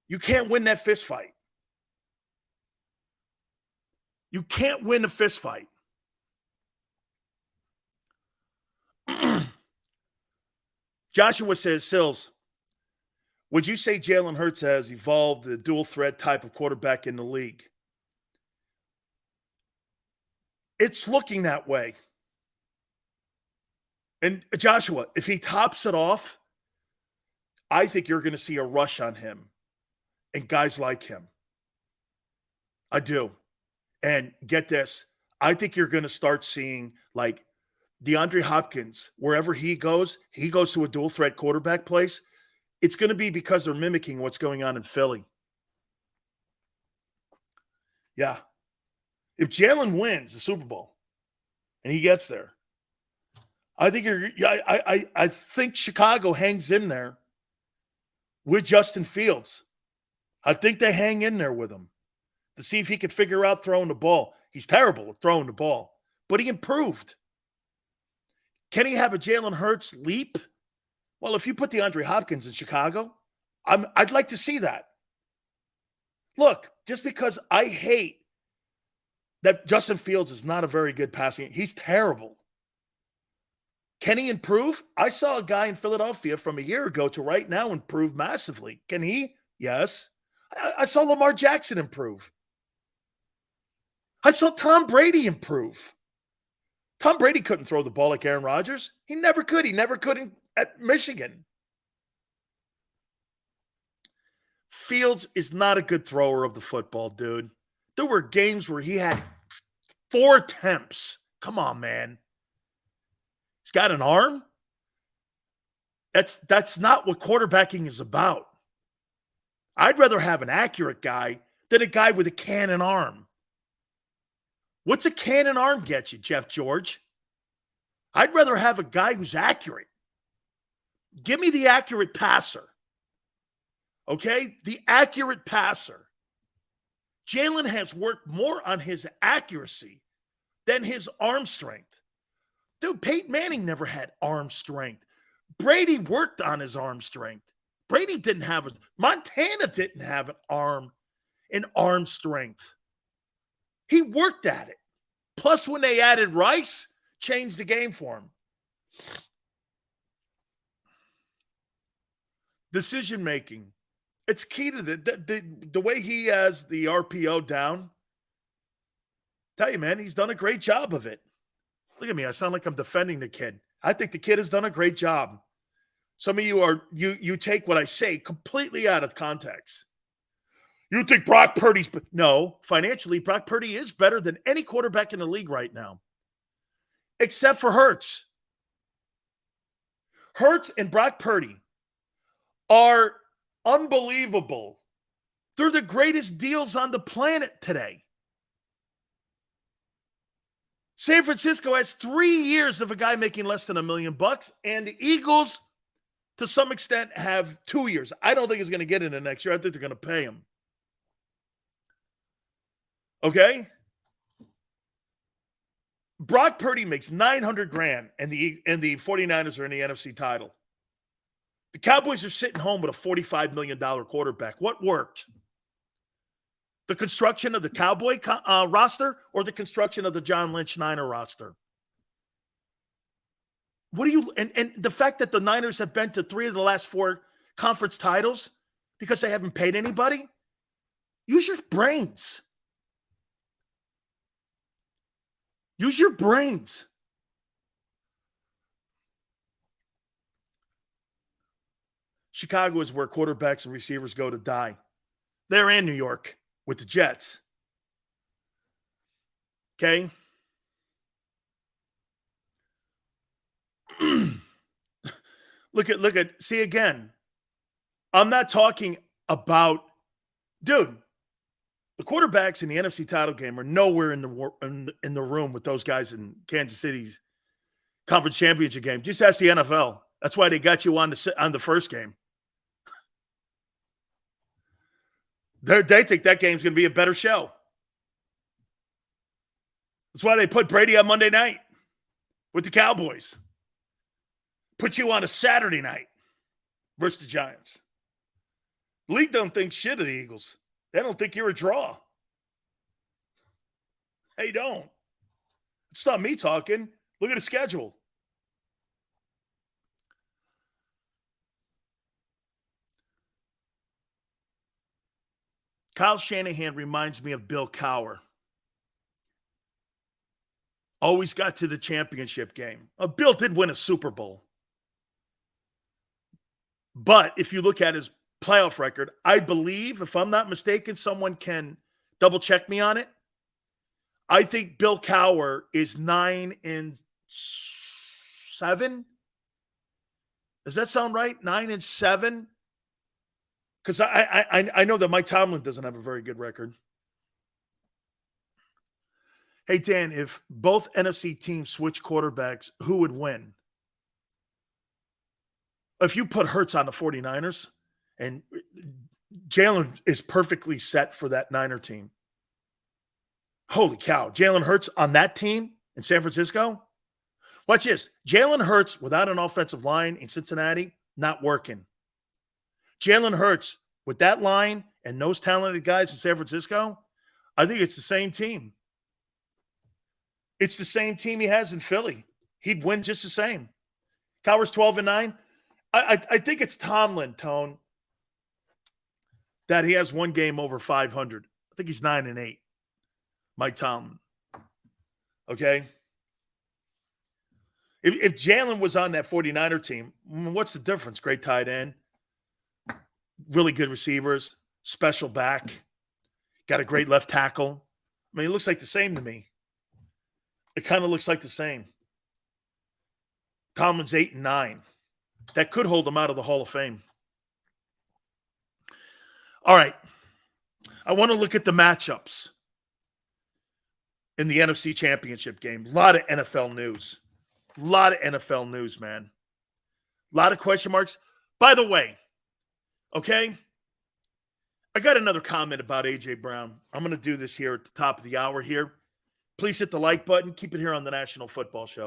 S1: you can't win that fist fight. You can't win a fist fight. Joshua says, Sills, would you say Jalen Hurts has evolved the dual threat type of quarterback in the league? It's looking that way. And Joshua, if he tops it off, I think you're going to see a rush on him and guys like him. I do. And get this, I think you're going to start seeing like DeAndre Hopkins, wherever he goes to a dual threat quarterback place. It's going to be because they're mimicking what's going on in Philly. Yeah. If Jalen wins the Super Bowl and he gets there, I think I think Chicago hangs in there with Justin Fields. I think they hang in there with him to see if he could figure out throwing the ball. He's terrible at throwing the ball, but he improved. Can he have a Jalen Hurts leap? Well, if you put DeAndre Hopkins in Chicago, I'd like to see that. Look, just because I hate that Justin Fields is not a very good passing, he's terrible. Can he improve? I saw a guy in Philadelphia from a year ago to right now improve massively. Can he? Yes. I saw Lamar Jackson improve. I saw Tom Brady improve. Tom Brady couldn't throw the ball like Aaron Rodgers. He never could. He never could at Michigan. Fields is not a good thrower of the football, dude. There were games where he had 4 attempts. Come on, man. He's got an arm. That's not what quarterbacking is about. I'd rather have an accurate guy than a guy with a cannon arm. What's a cannon arm get you, Jeff George? I'd rather have a guy who's accurate. Give me the accurate passer. Okay? The accurate passer. Jalen has worked more on his accuracy than his arm strength. Dude, Peyton Manning never had arm strength. Brady worked on his arm strength. Brady didn't have it. Montana didn't have an arm strength. He worked at it. Plus, when they added Rice, changed the game for him. Decision making. It's key to the way he has the RPO down. Tell you, man, he's done a great job of it. Look at me. I sound like I'm defending the kid. I think the kid has done a great job. Some of you you take what I say completely out of context. You think Brock Purdy's – no, financially, Brock Purdy is better than any quarterback in the league right now, except for Hurts. Hurts and Brock Purdy are unbelievable. They're the greatest deals on the planet today. San Francisco has 3 years of a guy making less than $1 million, and the Eagles, to some extent, have 2 years. I don't think he's going to get into next year. I think they're going to pay him. Okay? Brock Purdy makes $900,000 and the 49ers are in the NFC title. The Cowboys are sitting home with a $45 million quarterback. What worked? The construction of the Cowboy roster or the construction of the John Lynch Niner roster? What do you and the fact that the Niners have been to 3 of the last 4 conference titles because they haven't paid anybody? Use your brains. Use your brains. Chicago is where quarterbacks and receivers go to die. They're in New York with the Jets. Okay? Look at, see again, I'm not talking about, dude, The quarterbacks in the NFC title game are nowhere in the room with those guys in Kansas City's conference championship game. Just ask the NFL. That's why they got you on the first game. They think that game's going to be a better show. That's why they put Brady on Monday night with the Cowboys. Put you on a Saturday night versus the Giants. The league don't think shit of the Eagles. They don't think you're a draw. They don't. It's not me talking. Look at the schedule. Kyle Shanahan reminds me of Bill Cowher. Always got to the championship game. Bill did win a Super Bowl. But if you look at his playoff record, I believe, if I'm not mistaken, someone can double check me on it. I think Bill Cowher is 9-7. Does that sound right? 9-7? Because I know that Mike Tomlin doesn't have a very good record. Hey, Dan, if both NFC teams switch quarterbacks, who would win? If you put Hurts on the 49ers, and Jalen is perfectly set for that Niner team. Holy cow. Jalen Hurts on that team in San Francisco? Watch this. Jalen Hurts without an offensive line in Cincinnati, not working. Jalen Hurts with that line and those talented guys in San Francisco, I think it's the same team. It's the same team he has in Philly. He'd win just the same. Cowher's 12-9. I think it's Tomlin, Tone, that he has one game over 500. I think he's 9-8. Mike Tomlin. Okay? If Jalen was on that 49er team, what's the difference? Great tight end, really good receivers, special back, got a great left tackle. I mean, it looks like the same to me. It kind of looks like the same. Tomlin's 8-9. That could hold him out of the Hall of Fame. All right. I want to look at the matchups in the NFC Championship game. A lot of NFL news. A lot of NFL news, man. A lot of question marks. By the way, okay, I got another comment about A.J. Brown. I'm going to do this here at the top of the hour here. Please hit the like button. Keep it here on the National Football Show.